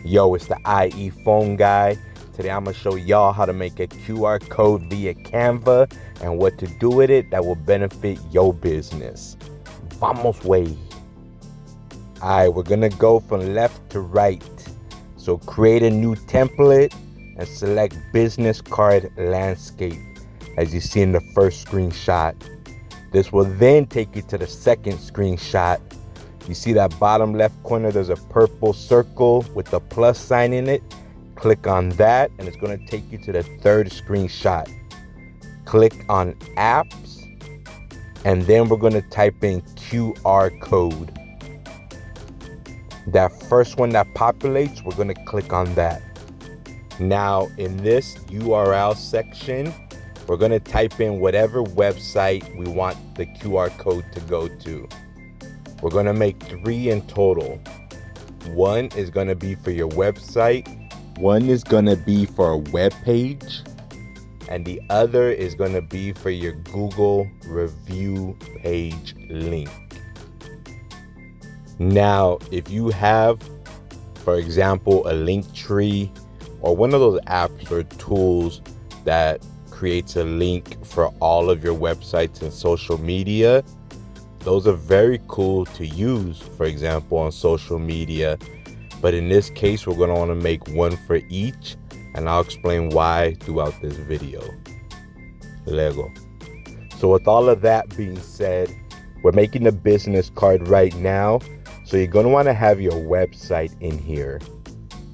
Yo, it's the IE phone guy. Today I'm going to show y'all how to make a QR code via Canva and what to do with it that will benefit your business. Vamos way. Alright, we're going to go from left to right. So create a new template and select business card landscape as you see in the first screenshot. This will then take you to the second screenshot. You see that bottom left corner, there's a purple circle with the plus sign in it. Click on that and it's going to take you to the third screenshot. Click on apps and then we're going to type in QR code. That first one that populates, we're going to click on that. Now in this URL section, we're going to type in whatever website we want the QR code to go to. We're going to make 3 in total. One is going to be for your website. One is going to be for a web page. And the other is going to be for your Google review page link. Now, if you have, for example, a link tree or one of those apps or tools that creates a link for all of your websites and social media, those are very cool to use, for example, on social media. But in this case, we're going to want to make one for each, and I'll explain why throughout this video. Lego. So with all of that being said, we're making a business card right now. So you're going to want to have your website in here.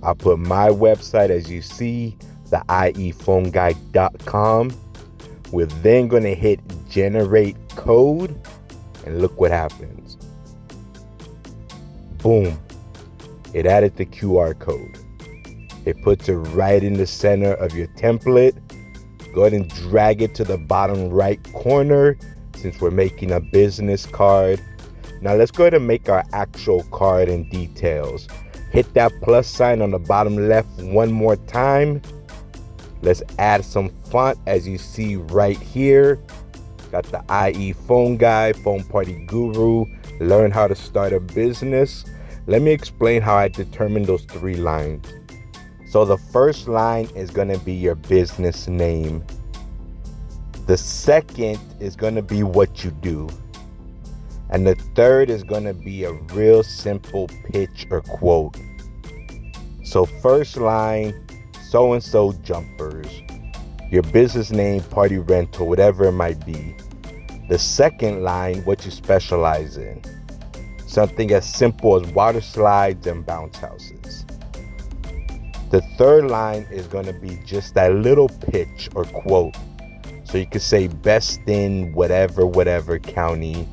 I'll put my website as you see, the iephoneguy.com. We're then going to hit generate code. And look what happens. Boom. It added the QR code. It puts it right in the center of your template. Go ahead and drag it to the bottom right corner since we're making a business card. Now let's go ahead and make our actual card in details. Hit that plus sign on the bottom left one more time. Let's add some font as you see right here. Got the IE phone guy, phone party guru, learn how to start a business. Let me explain how I determine those 3 lines. So the first line is going to be your business name. The second is going to be what you do. And the third is going to be a real simple pitch or quote. So first line, so-and-so jumpers. Your business name, party rental, whatever it might be. The second line, what you specialize in. Something as simple as water slides and bounce houses. The third line is going to be just that little pitch or quote. So you could say best in whatever county,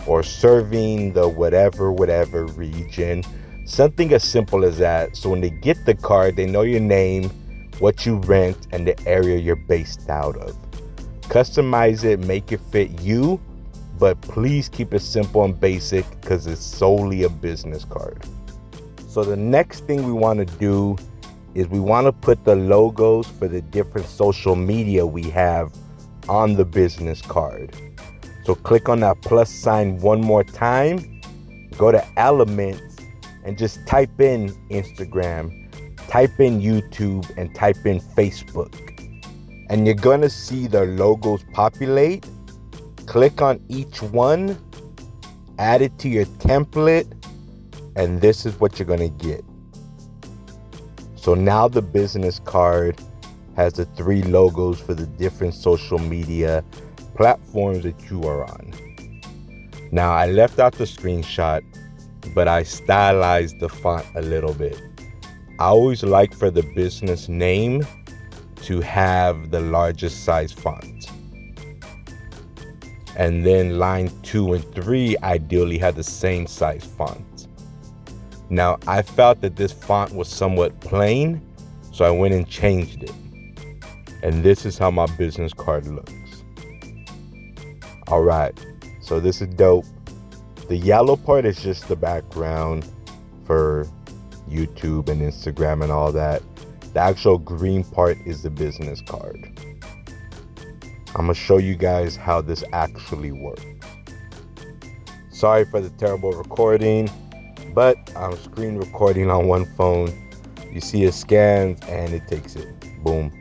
or serving the whatever region. Something as simple as that. So when they get the card, they know your name, what you rent, and the area you're based out of. Customize it, make it fit you, but please keep it simple and basic because it's solely a business card. So the next thing we want to do is we want to put the logos for the different social media we have on the business card. So click on that plus sign one more time, go to elements and just type in Instagram, type in YouTube, and type in Facebook. And you're gonna see the logos populate. Click on each one, add it to your template, and this is what you're gonna get. So now the business card has the 3 logos for the different social media platforms that you are on. Now I left out the screenshot, but I stylized the font a little bit. I always like for the business name to have the largest size font. And then line 2 and 3 ideally had the same size font. Now I felt that this font was somewhat plain, so I went and changed it. And this is how my business card looks. Alright, so this is dope. The yellow part is just the background for YouTube and Instagram and all that. The actual green part is the business card. I'm gonna show you guys how this actually works. Sorry for the terrible recording, but I'm screen recording on one phone, You see it scans and it takes it. Boom.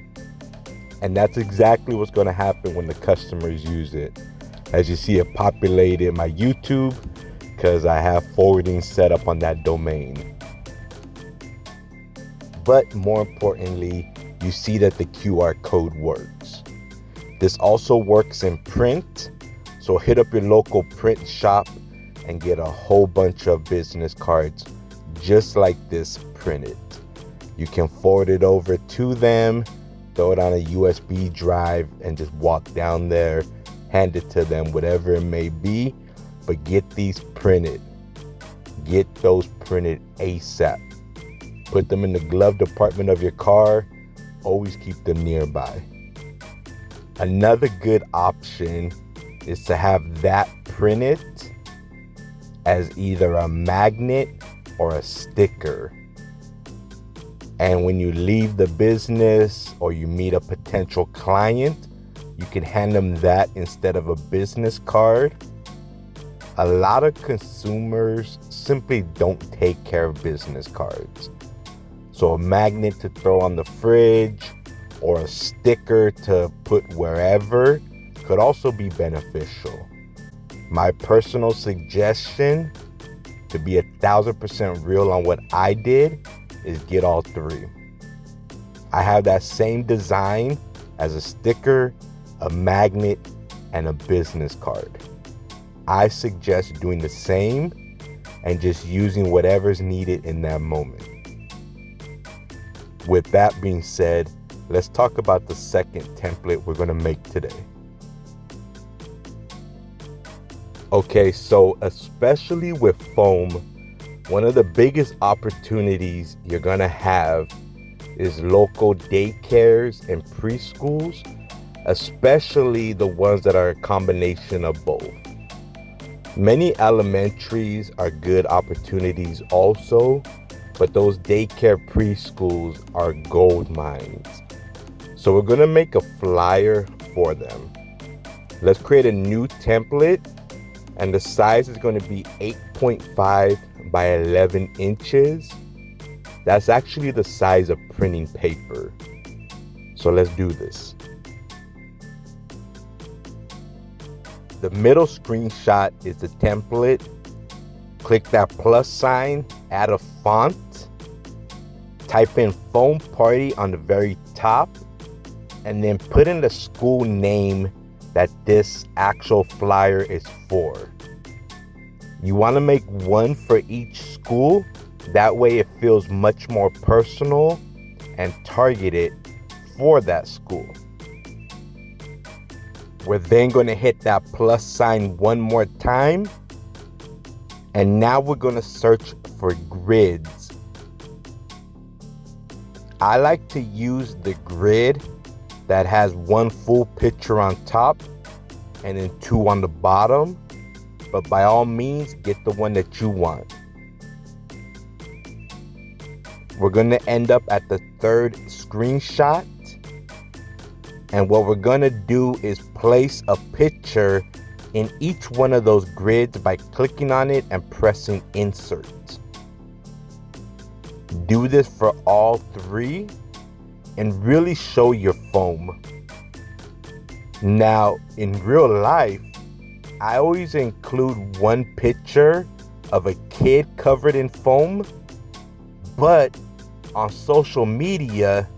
And that's exactly what's going to happen when the customers use it. As you see it populate in my YouTube, because I have forwarding set up on that domain. But more importantly, you see that the QR code works. This also works in print. So hit up your local print shop and get a whole bunch of business cards just like this printed. You can forward it over to them, throw it on a USB drive and just walk down there, hand it to them, whatever it may be, but get these printed. Get those printed ASAP. Put them in the glove department of your car. Always keep them nearby. Another good option is to have that printed as either a magnet or a sticker. And when you leave the business or you meet a potential client, you can hand them that instead of a business card. A lot of consumers simply don't take care of business cards. So a magnet to throw on the fridge or a sticker to put wherever could also be beneficial. My personal suggestion, to be 1000% real on what I did, is get all three. I have that same design as a sticker, a magnet, and a business card. I suggest doing the same and just using whatever's needed in that moment. With that being said, let's talk about the second template we're going to make today. Okay, so especially with foam, one of the biggest opportunities you're going to have is local daycares and preschools, especially the ones that are a combination of both. Many elementaries are good opportunities also, but those daycare preschools are gold mines. So we're going to make a flyer for them. Let's create a new template, and the size is going to be 8.5 by 11 inches. That's actually the size of printing paper. So let's do this. The middle screenshot is the template. Click that plus sign, add a font, type in foam party on the very top, and then put in the school name that this actual flyer is for. You want to make one for each school. That way it feels much more personal and targeted for that school. We're then going to hit that plus sign one more time. And now we're going to search for grids. I like to use the grid that has one full picture on top and then two on the bottom. But by all means, get the one that you want. We're going to end up at the third screenshot. And what we're going to do is place a picture in each one of those grids by clicking on it and pressing insert. Do this for all three and really show your foam. Now, in real life, I always include one picture of a kid covered in foam, but on social media,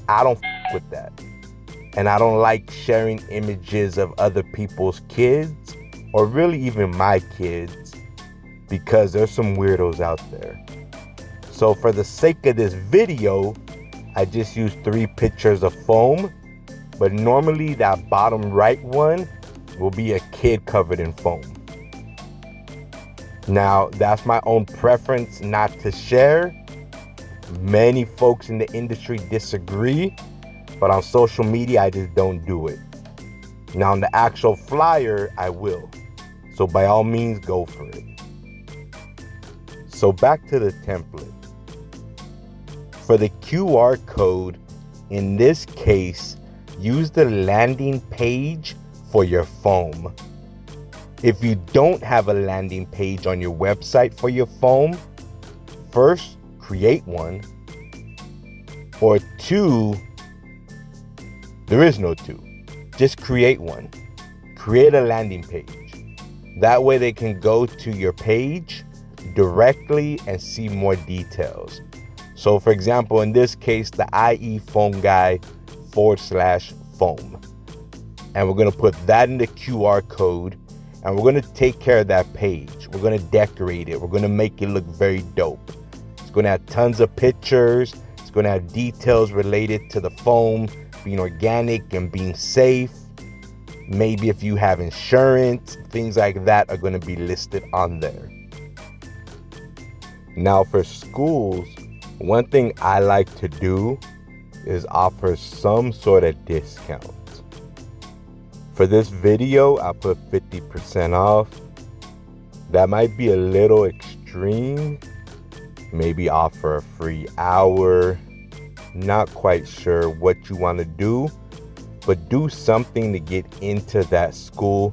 I don't with that. And I don't like sharing images of other people's kids, or really even my kids, because there's some weirdos out there. So for the sake of this video, I just used 3 pictures of foam, but normally that bottom right one will be a kid covered in foam. Now, that's my own preference not to share. Many folks in the industry disagree, but on social media, I just don't do it. Now, on the actual flyer, I will. So by all means, go for it. So back to the template. For the QR code, in this case, use the landing page for your foam. If you don't have a landing page on your website for your foam, first create one, Or two, there is no two. Just create one. Create a landing page. That way they can go to your page directly and see more details. So for example, in this case, the IE phone guy /foam. And we're going to put that in the QR code, and we're going to take care of that page. We're going to decorate it. We're going to make it look very dope. It's going to have tons of pictures. It's going to have details related to the foam being organic and being safe. Maybe if you have insurance, things like that are going to be listed on there. Now for schools, one thing I like to do is offer some sort of discount. For this video, I'll put 50% off. That might be a little extreme. Maybe offer a free hour. Not quite sure what you want to do, but do something to get into that school,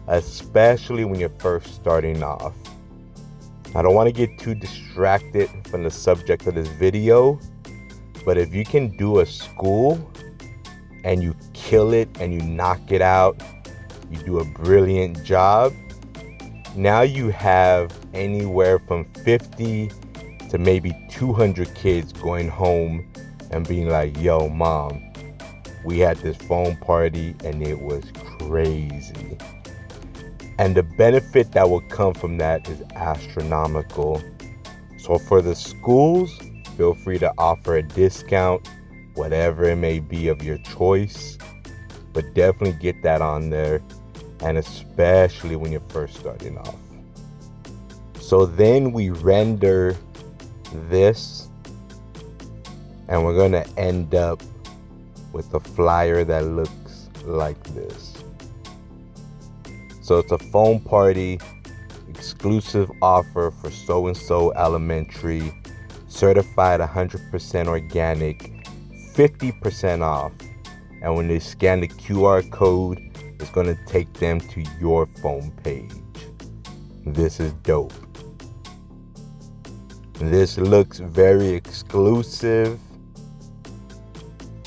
especially when you're first starting off. I don't want to get too distracted from the subject of this video, but if you can do a school and you kill it and you knock it out, you do a brilliant job, now you have anywhere from 50 to maybe 200 kids going home and being like, yo, mom, we had this phone party and it was crazy. And the benefit that will come from that is astronomical. So for the schools, feel free to offer a discount, whatever it may be of your choice, but definitely get that on there, and especially when you're first starting off. So then we render this, and we're going to end up with a flyer that looks like this. So it's a phone party, exclusive offer for so-and-so elementary, certified 100% organic, 50% off. And when they scan the QR code, it's going to take them to your phone page. This is dope. This looks very exclusive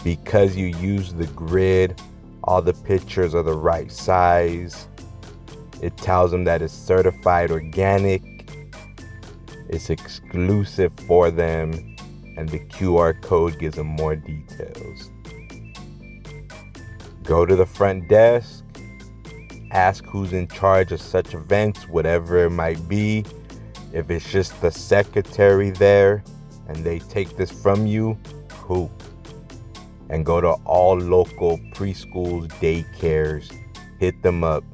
because you use the grid. All the pictures are the right size. It tells them that it's certified organic. It's exclusive for them, and the QR code gives them more details. Go to the front desk, ask who's in charge of such events, whatever it might be. If it's just the secretary there and they take this from you, cool. And go to all local preschools, daycares, hit them up.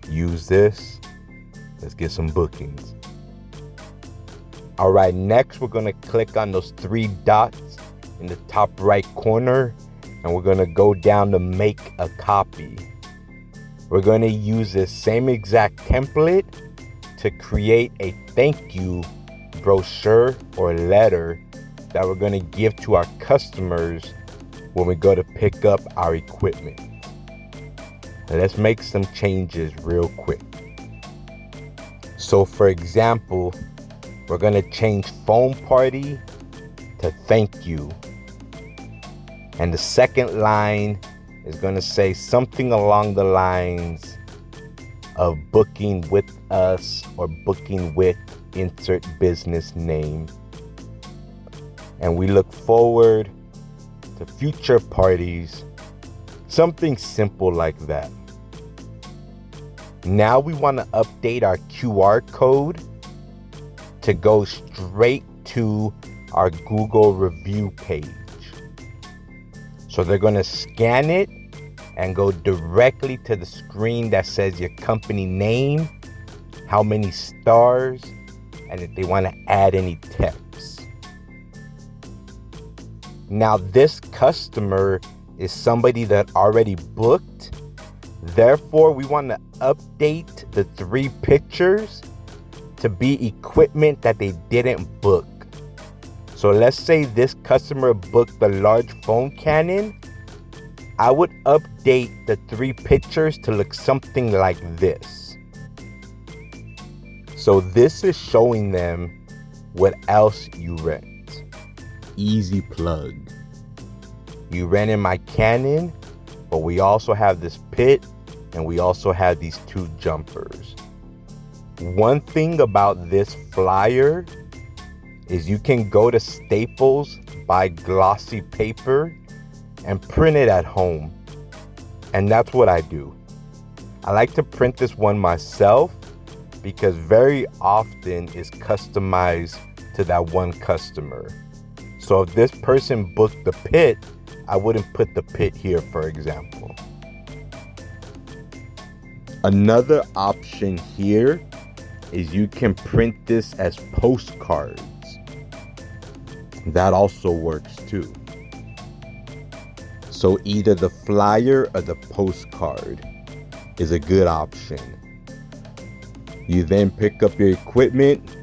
Use this. Let's get some bookings. All right, next we're gonna click on those 3 dots in the top right corner, and we're gonna go down to make a copy. We're gonna use this same exact template to create a thank you brochure or letter that we're gonna give to our customers when we go to pick up our equipment. And let's make some changes real quick. So for example, we're gonna change phone party to thank you. And the second line is gonna say something along the lines of booking with us or booking with insert business name. And we look forward to future parties, something simple like that. Now we want to update our QR code to go straight to our Google review page. So they're going to scan it and go directly to the screen that says your company name, how many stars, and if they want to add any text. Now this customer is somebody that already booked. Therefore, we want to update the 3 pictures to be equipment that they didn't book. So let's say this customer booked the large phone cannon. I would update the 3 pictures to look something like this. So this is showing them what else you rent. easy plug. You ran in my Canon, but we also have this pit and we also have these 2 jumpers. One thing about this flyer is you can go to Staples, buy glossy paper, and print it at home. And that's what I do. I like to print this one myself because very often it's customized to that one customer. So if this person booked the pit, I wouldn't put the pit here, for example. Another option here is you can print this as postcards. That also works too. So either the flyer or the postcard is a good option. You then pick up your equipment,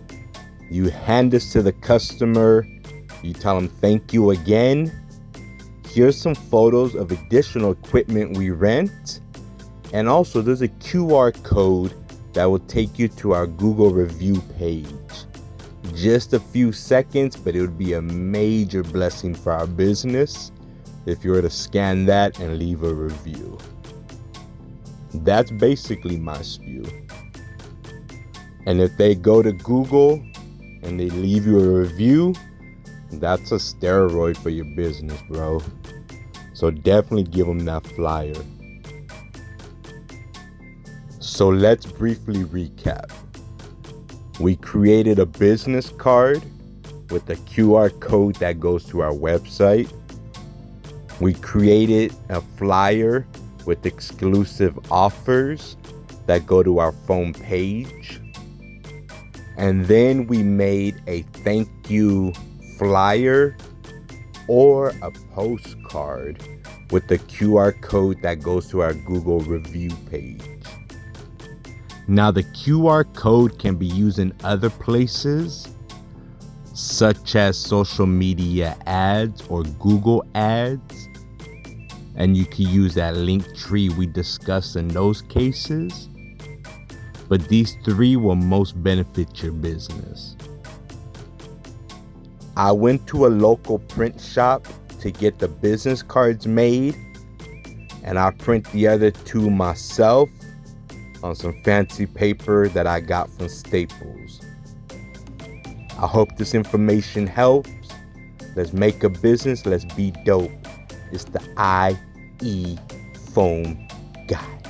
you hand this to the customer, you tell them thank you again. Here's some photos of additional equipment we rent. And also there's a QR code that will take you to our Google review page. Just a few seconds, but it would be a major blessing for our business if you were to scan that and leave a review. That's basically my spew. And if they go to Google and they leave you a review, that's a steroid for your business, bro. So definitely give them that flyer. So let's briefly recap. We created a business card with a QR code that goes to our website. We created a flyer with exclusive offers that go to our phone page. And then we made a thank you flyer or a postcard with the QR code that goes to our Google review page. Now the QR code can be used in other places, such as social media ads or Google ads. And you can use that link tree we discussed in those cases. But these 3 will most benefit your business. I went to a local print shop to get the business cards made, and I print the other 2 myself on some fancy paper that I got from Staples. I hope this information helps. Let's make a business. Let's be dope. It's the IE Foam Guy.